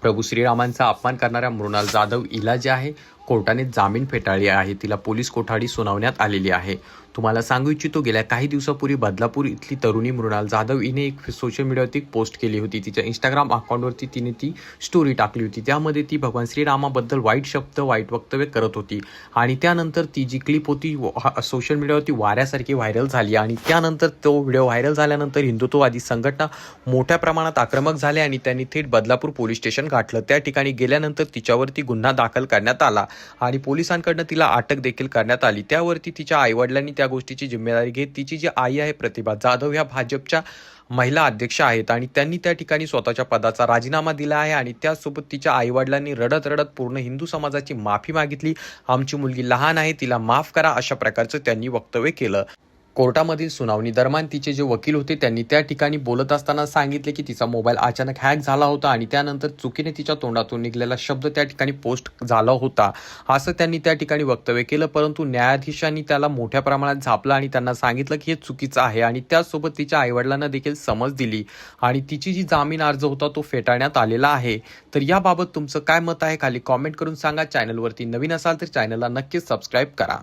प्रभू श्रीरामांचा अपमान करणाऱ्या मृणाल जाधव हिला जे आहे कोर्टाने जामीन फेटाळली आहे. तिला पोलीस कोठडी सुनावण्यात आलेली आहे. तुम्हाला सांगू इच्छितो, गेल्या काही दिवसापूर्वी बदलापूर इथली तरुणी मृणाल जाधव हिने एक सोशल मीडियावरती एक पोस्ट केली होती. तिच्या इंस्टाग्राम अकाउंटवरती तिने ती स्टोरी टाकली होती. त्यामध्ये ती भगवान श्रीरामाबद्दल वाईट शब्द वाईट वक्तव्य करत होती आणि त्यानंतर ती जी क्लिप होती सोशल मीडियावरती वाऱ्यासारखी व्हायरल झाली आणि त्यानंतर तो व्हिडिओ व्हायरल झाल्यानंतर हिंदुत्ववादी संघटना मोठ्या प्रमाणात आक्रमक झाले आणि त्यांनी थेट बदलापूर पोलीस स्टेशन गाठलं. त्या ठिकाणी गेल्यानंतर तिच्यावरती गुन्हा दाखल करण्यात आला आणि पोलिसांकडनं तिला अटक देखील करण्यात आली. त्यावरती तिच्या आईवडिलांनी त्या गोष्टीची जिम्मेदारी घेत तिची जी आई आहे प्रतिभा जाधव ह्या भाजपच्या महिला अध्यक्ष आहेत आणि त्यांनी त्या ठिकाणी स्वतःच्या पदाचा राजीनामा दिला आहे आणि त्यासोबत तिच्या आईवडिलांनी रडत रडत पूर्ण हिंदू समाजाची माफी मागितली. आमची मुलगी लहान आहे, तिला माफ करा, अशा प्रकारचं त्यांनी वक्तव्य केलं. कोर्टामधील सुनावणी दरम्यान तिचे जे वकील होते त्यांनी त्या ठिकाणी बोलत असताना सांगितले की तिचा मोबाईल अचानक हॅक झाला होता आणि त्यानंतर चुकीने तिच्या तोंडातून निघालेला शब्द त्या ठिकाणी पोस्ट झाला होता, असं त्यांनी त्या ठिकाणी वक्तव्य केलं. परंतु न्यायाधीशांनी त्याला मोठ्या प्रमाणात झापलं आणि त्यांना सांगितलं की हे चुकीचं आहे आणि त्याचसोबत तिच्या आईवडिलांना देखील समज दिली आणि तिची जी जामीन अर्ज होता तो फेटाळण्यात आलेला आहे. तर याबाबत तुमचं काय मत आहे खाली कॉमेंट करून सांगा. चॅनलवरती नवीन असाल तर चॅनलला नक्कीच सबस्क्राईब करा.